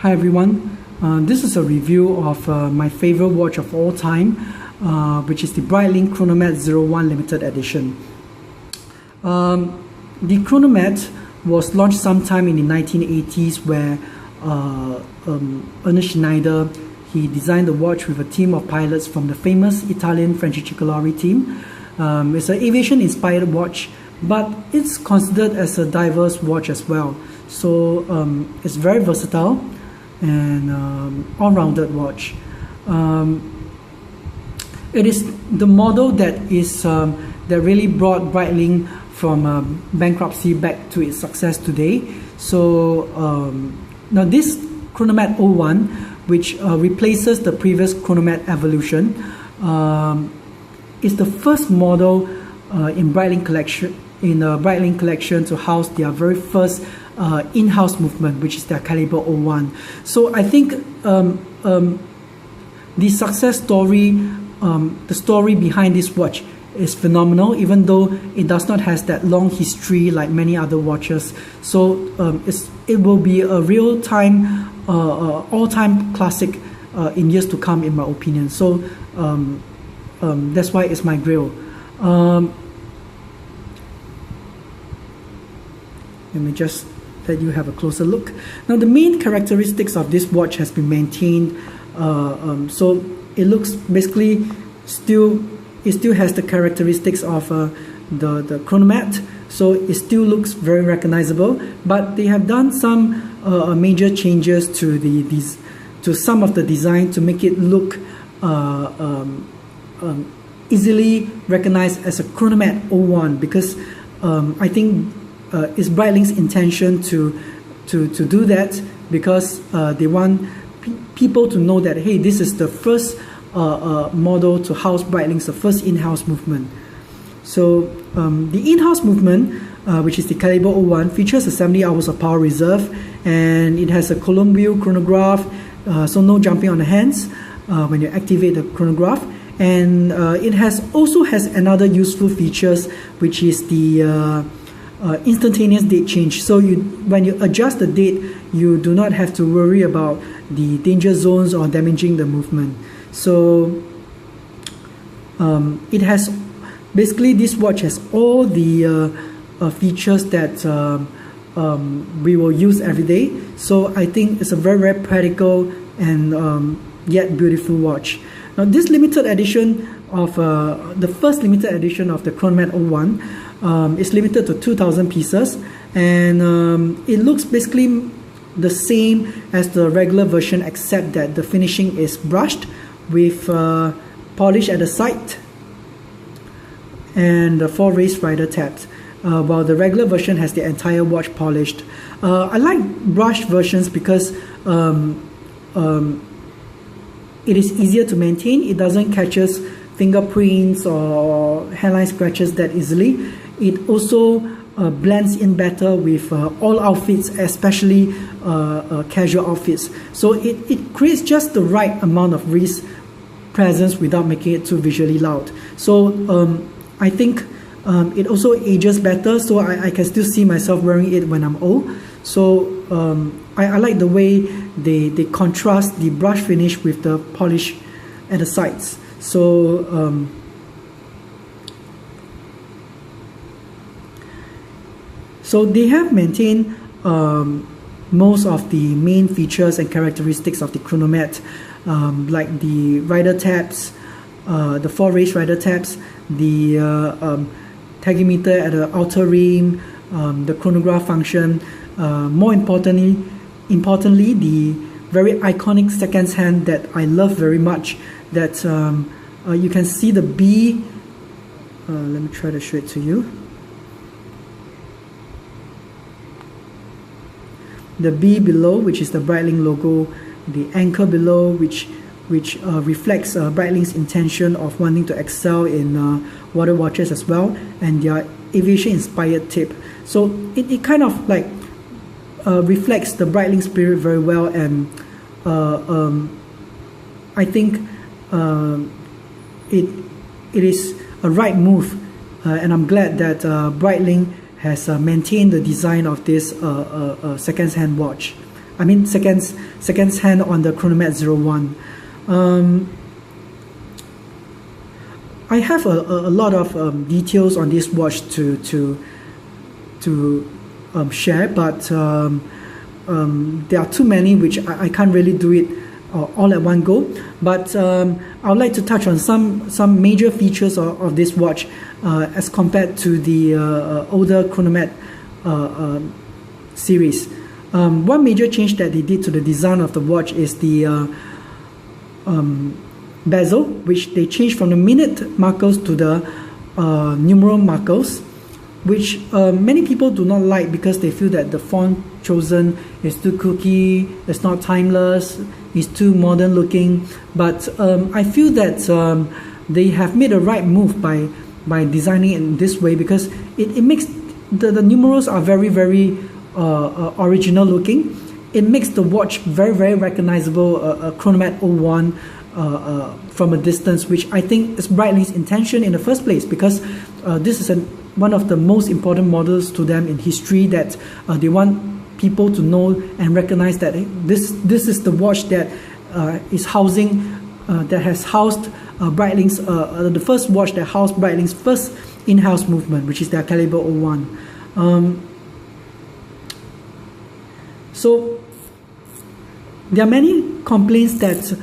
Hi everyone, this is a review of my favorite watch of all time, which is the Breitling Chronomat 01 limited edition. The Chronomat was launched sometime in the 1980s where Ernest Schneider, he designed the watch with a team of pilots from the famous Italian Franciacorta team. It's an aviation inspired watch, but it's considered as a diverse watch as well. So it's very versatile and all-rounded watch. It is the model that really brought Breitling from bankruptcy back to its success today. So now this Chronomat 01, which replaces the previous Chronomat Evolution, is the first model in Breitling collection to house their very first in-house movement, which is their Caliber 01. So I think the success story, the story behind this watch is phenomenal, even though it does not have that long history like many other watches. So it will be a real-time, all-time classic in years to come, in my opinion. So that's why it's my grail. Let me just let you have a closer look. Now the main characteristics of this watch has been maintained. So it looks basically it still has the characteristics of the Chronomat. So it still looks very recognizable, but they have done some major changes to some of the design to make it look easily recognized as a Chronomat 01, because I think it's Breitling's intention to do that, because they want people to know that, hey, this is the first model to house Breitling's, the first in-house movement. So the in-house movement, which is the Caliber 01, features a 70 hours of power reserve, and it has a column wheel chronograph, so no jumping on the hands when you activate the chronograph. And it also has another useful features, which is the instantaneous date change. So when you adjust the date, you do not have to worry about the danger zones or damaging the movement. So it has basically, this watch has all the features that we will use every day. So I think it's a very, very practical and yet beautiful watch. Now this limited edition of the first limited edition of the Chronomat 01 is limited to 2,000 pieces, and it looks basically the same as the regular version, except that the finishing is brushed with polish at the side and the 4 raised rider tabs, while the regular version has the entire watch polished. I like brushed versions because it is easier to maintain. It doesn't catches fingerprints or hairline scratches that easily. It also blends in better with all outfits, especially casual outfits. So it creates just the right amount of wrist presence without making it too visually loud. So I think it also ages better, so I can still see myself wearing it when I'm old. So I like the way they contrast the brush finish with the polish at the sides. So so they have maintained most of the main features and characteristics of the Chronomat, like the rider tabs, the 4 raised rider tabs, the tachymeter at the outer rim, the chronograph function. More importantly, the very iconic seconds hand that I love very much, that you can see the B. Let me try to show it to you. The B below, which is the Breitling logo, the anchor below, which reflects Breitling's intention of wanting to excel in water watches as well, and their aviation inspired tip. So it kind of like reflects the Breitling spirit very well, and I think it is a right move, and I'm glad that Breitling has maintained the design of this second-hand watch. seconds hand on the Chronomat 01. I have a lot of details on this watch to share, but there are too many which I can't really do it all at one go. But I would like to touch on some major features of this watch as compared to the older Chronomat series. One major change that they did to the design of the watch is the bezel, which they changed from the minute markers to the numeral markers, which many people do not like because they feel that the font chosen is too kooky, it's not timeless, it's too modern looking. But I feel that they have made a right move by designing it in this way, because it makes the numerals are very, very original looking. It makes the watch very, very recognizable, a Chronomat 01 from a distance, which I think is Breitling's intention in the first place, because this is one of the most important models to them in history, that they want people to know and recognize that this is the watch that is housing, that has housed Breitling's, the first watch that housed Breitling's first in-house movement, which is their Caliber 01. So there are many complaints that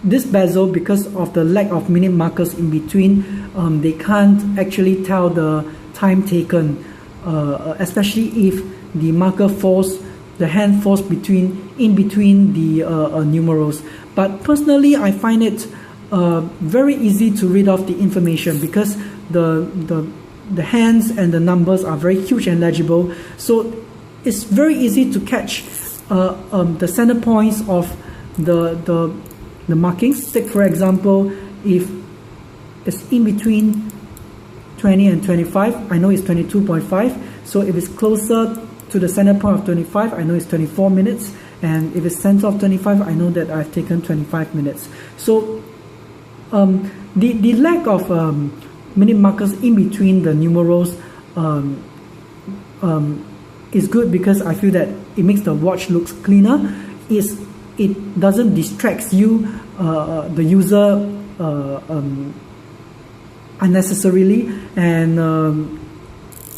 this bezel, because of the lack of minute markers in between, they can't actually tell the time taken, especially if the marker falls, the hand falls in between the numerals. But personally, I find it very easy to read off the information, because the hands and the numbers are very huge and legible. So it's very easy to catch the center points of the markings. Take for example, if it's in between 20 and 25, I know it's 22.5. So if it's closer to the center point of 25, I know it's 24 minutes. And if it's center of 25, I know that I've taken 25 minutes. So the lack of minute markers in between the numerals is good, because I feel that it makes the watch looks cleaner. It doesn't distract you, the user, unnecessarily, and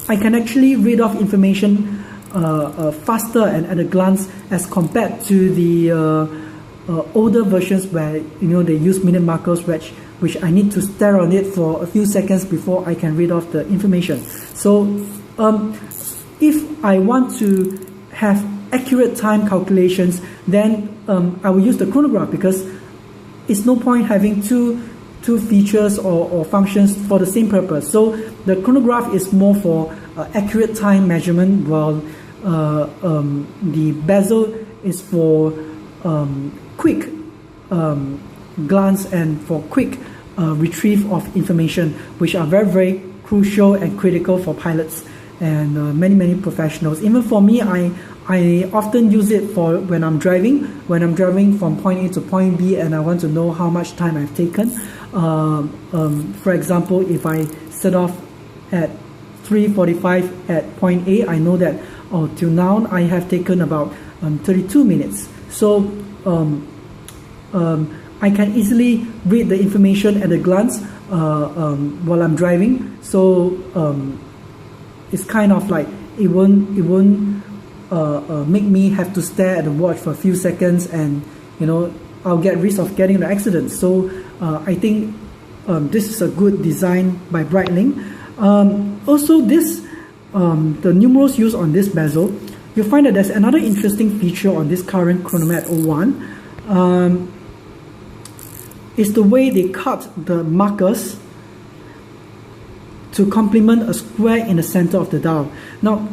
I can actually read off information faster and at a glance, as compared to the older versions where they use minute markers, which I need to stare on it for a few seconds before I can read off the information. So if I want to have accurate time calculations, then I will use the chronograph, because it's no point having two features or functions for the same purpose. So the chronograph is more for accurate time measurement, while the bezel is for quick glance and for quick retrieve of information, which are very, very crucial and critical for pilots and many professionals. Even for me, I often use it for when I'm driving from point A to point B, and I want to know how much time I've taken. For example, if I set off at 3:45 at point A, I know that till now I have taken about 32 minutes. So I can easily read the information at a glance while I'm driving. So it's kind of like it won't make me have to stare at the watch for a few seconds, and I'll get risk of getting the accident. So I think this is a good design by Breitling. Also, the numerals used on this bezel, you'll find that there's another interesting feature on this current Chronomat 01. Is the way they cut the markers to complement a square in the center of the dial. Now,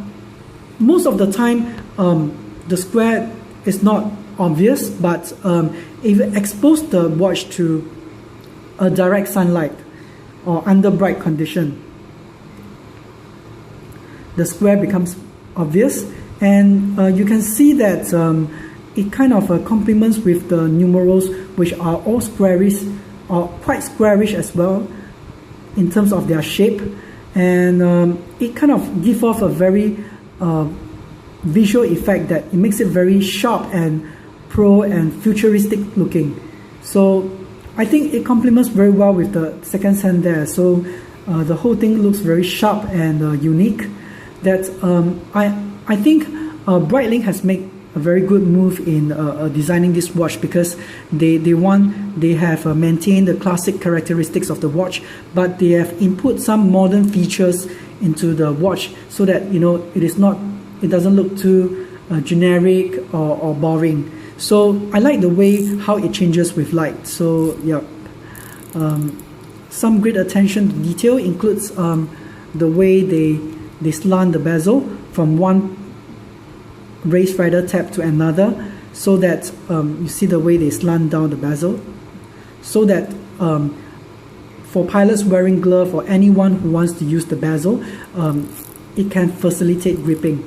most of the time, the square is not obvious, but if you expose the watch to a direct sunlight or under bright condition, the square becomes obvious, and you can see that it kind of complements with the numerals, which are all squarish, or quite squarish as well in terms of their shape, and it kind of gives off a very visual effect that it makes it very sharp and pro and futuristic looking. So I think it complements very well with the second stand there. So the whole thing looks very sharp and unique. That I think Breitling has made a very good move in designing this watch, because they have maintained the classic characteristics of the watch, but they have input some modern features into the watch so that it doesn't look too generic or boring. So I like the way how it changes with light. So yeah, some great attention to detail includes the way they slant the bezel from one race rider tab to another, so that you see the way they slant down the bezel, so that for pilots wearing glove or anyone who wants to use the bezel, it can facilitate gripping.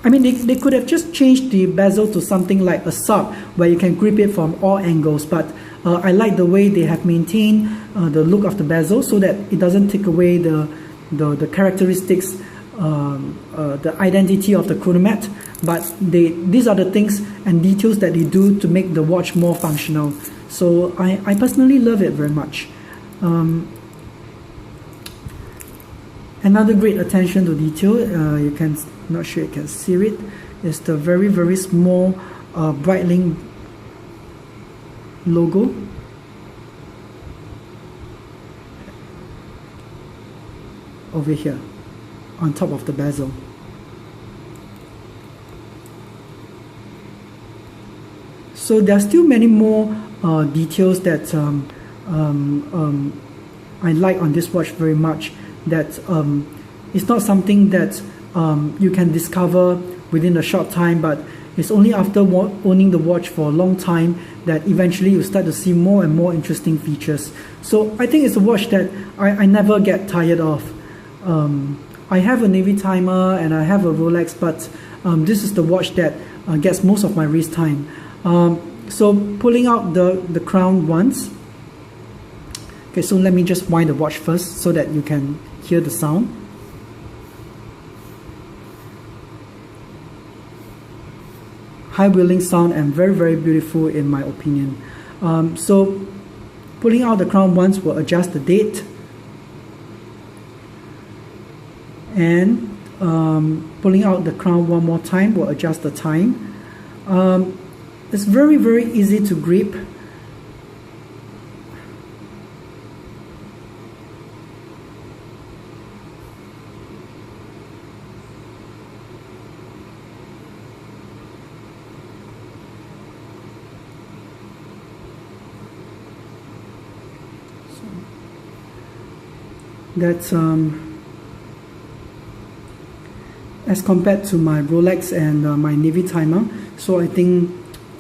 I mean, they could have just changed the bezel to something like a sub where you can grip it from all angles, but I like the way they have maintained the look of the bezel so that it doesn't take away the characteristics, the identity of the Chronomat, but these are the things and details that they do to make the watch more functional. So I personally love it very much. Another great attention to detail, not sure you can see it, is the very, very small Breitling logo. Over here, on top of the bezel. So there are still many more details that I like on this watch very much. That it's not something that you can discover within a short time, but it's only after owning the watch for a long time that eventually you start to see more and more interesting features. So I think it's a watch that I never get tired of. I have a Navy timer and I have a Rolex, but this is the watch that gets most of my race time. So pulling out the crown once. Okay, so let me just wind the watch first so that you can hear the sound. High wheeling sound and very, very beautiful in my opinion. So pulling out the crown once will adjust the date, and pulling out the crown one more time will adjust the time. It's very, very easy to grip. That's as compared to my Rolex and my Navy timer. So I think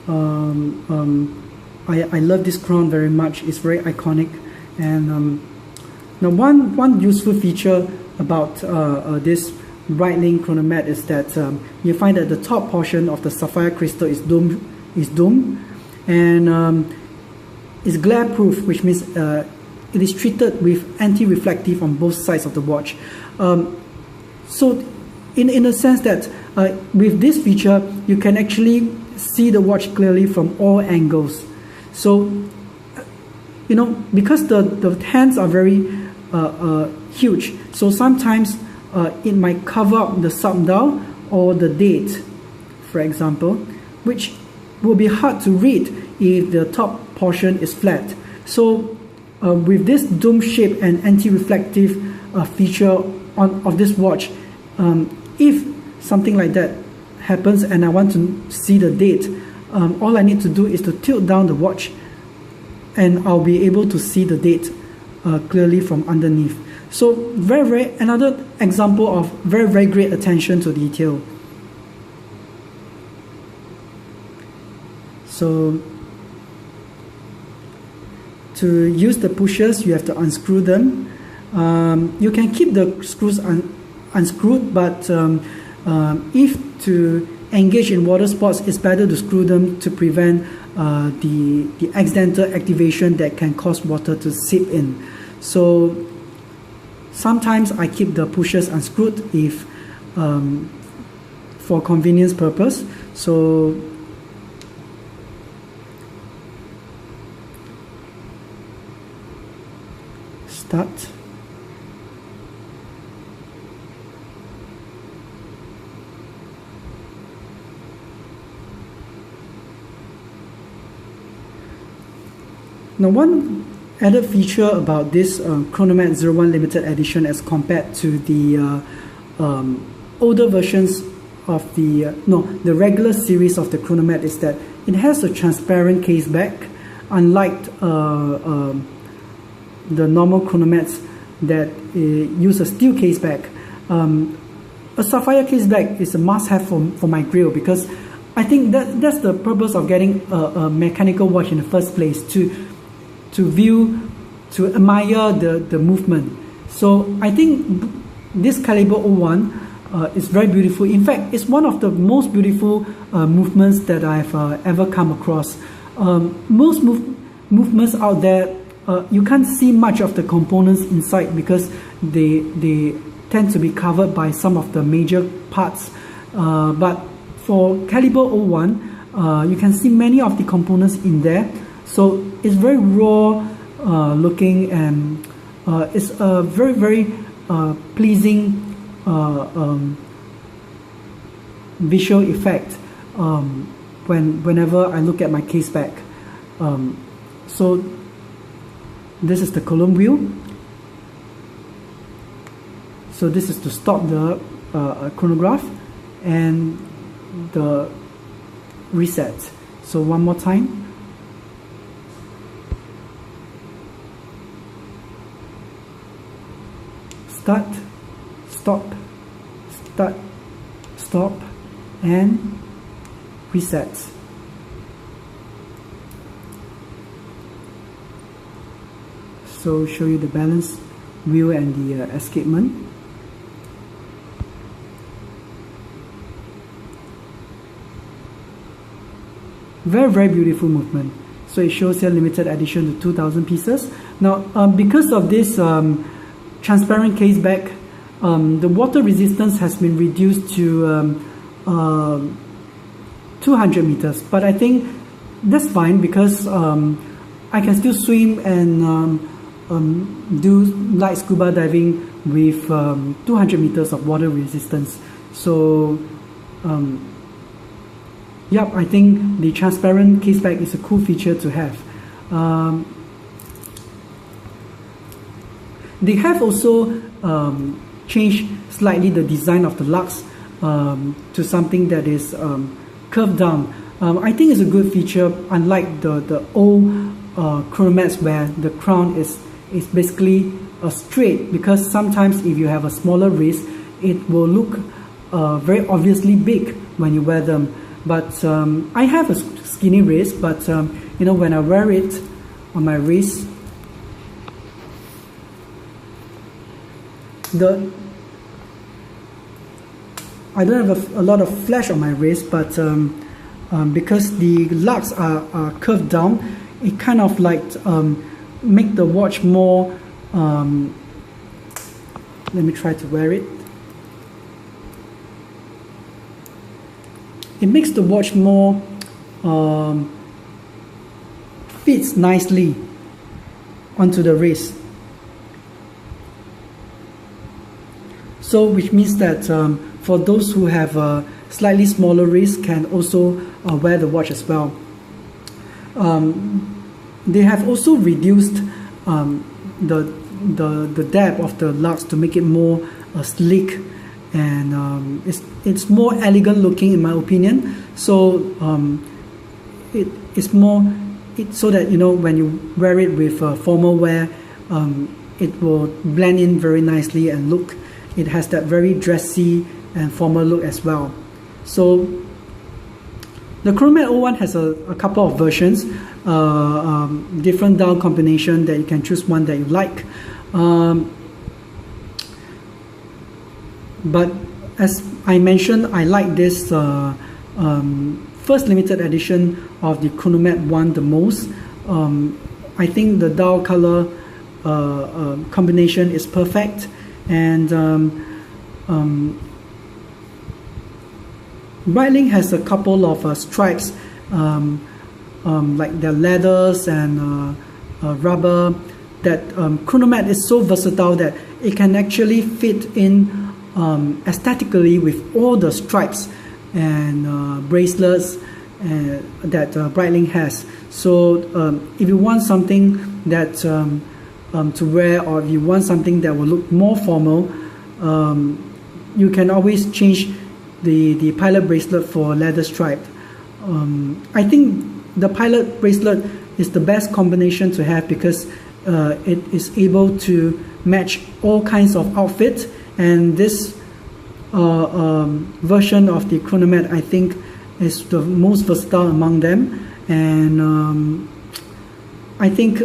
I love this crown very much. It's very iconic. And now one useful feature about this Breitling Chronomat is that you find that the top portion of the sapphire crystal is domed, and it's glare proof, which means it is treated with anti-reflective on both sides of the watch. So in a sense that with this feature you can actually see the watch clearly from all angles. So because the hands are very huge, so sometimes it might cover up the sub-dial or the date, for example, which will be hard to read if the top portion is flat. So with this dome shape and anti-reflective feature of this watch, if something like that happens and I want to see the date, all I need to do is to tilt down the watch and I'll be able to see the date clearly from underneath. So another example of very, very great attention to detail. So to use the pushers, you have to unscrew them. You can keep the screws unscrewed, but if to engage in water sports, it's better to screw them to prevent the accidental activation that can cause water to seep in. So sometimes I keep the pushers unscrewed if for convenience purpose. So start. Now, one added feature about this Chronomat 01 limited edition as compared to the older versions of the regular series of the Chronomat is that it has a transparent case back, unlike the normal Chronomats that use a steel case back. A sapphire case back is a must-have for my grill, because I think that's the purpose of getting a mechanical watch in the first place, to view, to admire the movement. So I think this caliber 01 is very beautiful. In fact, it's one of the most beautiful movements that I've ever come across. Most movements out there, you can't see much of the components inside because they tend to be covered by some of the major parts. But for caliber 01, you can see many of the components in there. So it's very raw looking, and it's a very, very pleasing visual effect whenever I look at my case back. So this is the column wheel. So this is to stop the chronograph and the reset. So one more time. Start, stop, start, stop, and reset. So show you the balance wheel and the escapement. Very, very beautiful movement. So it shows here limited edition to 2,000 pieces. Now, because of this transparent case back, the water resistance has been reduced to 200 meters, but I think that's fine because I can still swim and do light scuba diving with 200 meters of water resistance. So yep, I think the transparent case back is a cool feature to have. They have also changed slightly the design of the lugs to something that is curved down. I think it's a good feature, unlike the old Chronomats where the crown is basically straight, because sometimes if you have a smaller wrist, it will look very obviously big when you wear them. But I have a skinny wrist, but you know, when I wear it on my wrist, I don't have a lot of flash on my wrist, but because the lugs are curved down, it kind of like make the watch more. Let me try to wear it. It makes the watch more fits nicely onto the wrist. So which means that for those who have a slightly smaller wrist can also wear the watch as well. They have also reduced the depth of the lugs to make it more sleek, and it's more elegant looking in my opinion. So it's more so that, you know, when you wear it with formal wear, it will blend in very nicely and look. It has that very dressy and formal look as well. So the Chronomat 01 has a couple of versions, different dial combination that you can choose one that you like. But as I mentioned, I like this first limited edition of the Chronomat 1 the most. I think the dial color combination is perfect, and Breitling has a couple of stripes, like their leathers and rubber. That Chronomat is so versatile that it can actually fit in aesthetically with all the stripes and bracelets that Breitling has. So if you want something that to wear, or if you want something that will look more formal, you can always change the pilot bracelet for leather stripe. I think the pilot bracelet is the best combination to have because it is able to match all kinds of outfits, and this version of the Chronomat, I think, is the most versatile among them, and I think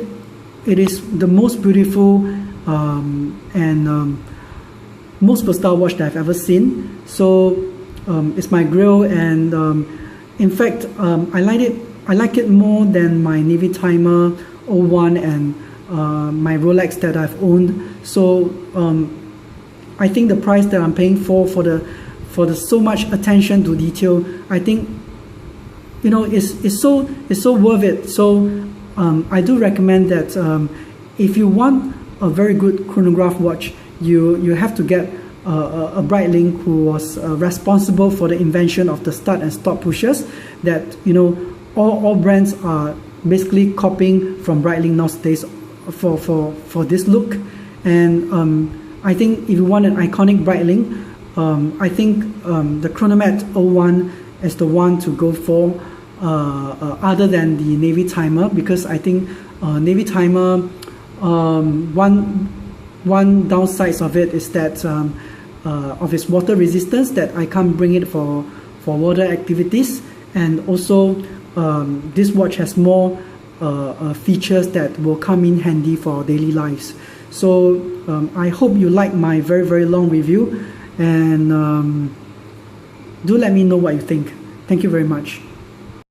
it is the most beautiful and most versatile watch that I've ever seen. So it's my grill, and in fact I like it more than my Navy Timer 01 and my Rolex that I've owned. So I think the price that I'm paying for the so much attention to detail, I think, you know, it's so worth it. So I do recommend that if you want a very good chronograph watch, you have to get a Breitling who was responsible for the invention of the start and stop pushers that, you know, all brands are basically copying from Breitling nowadays for this look. And I think if you want an iconic Breitling, I think the Chronomat 01 is the one to go for, other than the Navy Timer, because I think Navy Timer, one downside of it is that of its water resistance, that I can't bring it for water activities, and also this watch has more features that will come in handy for our daily lives. So I hope you like my very long review, and do let me know what you think. Thank you very much.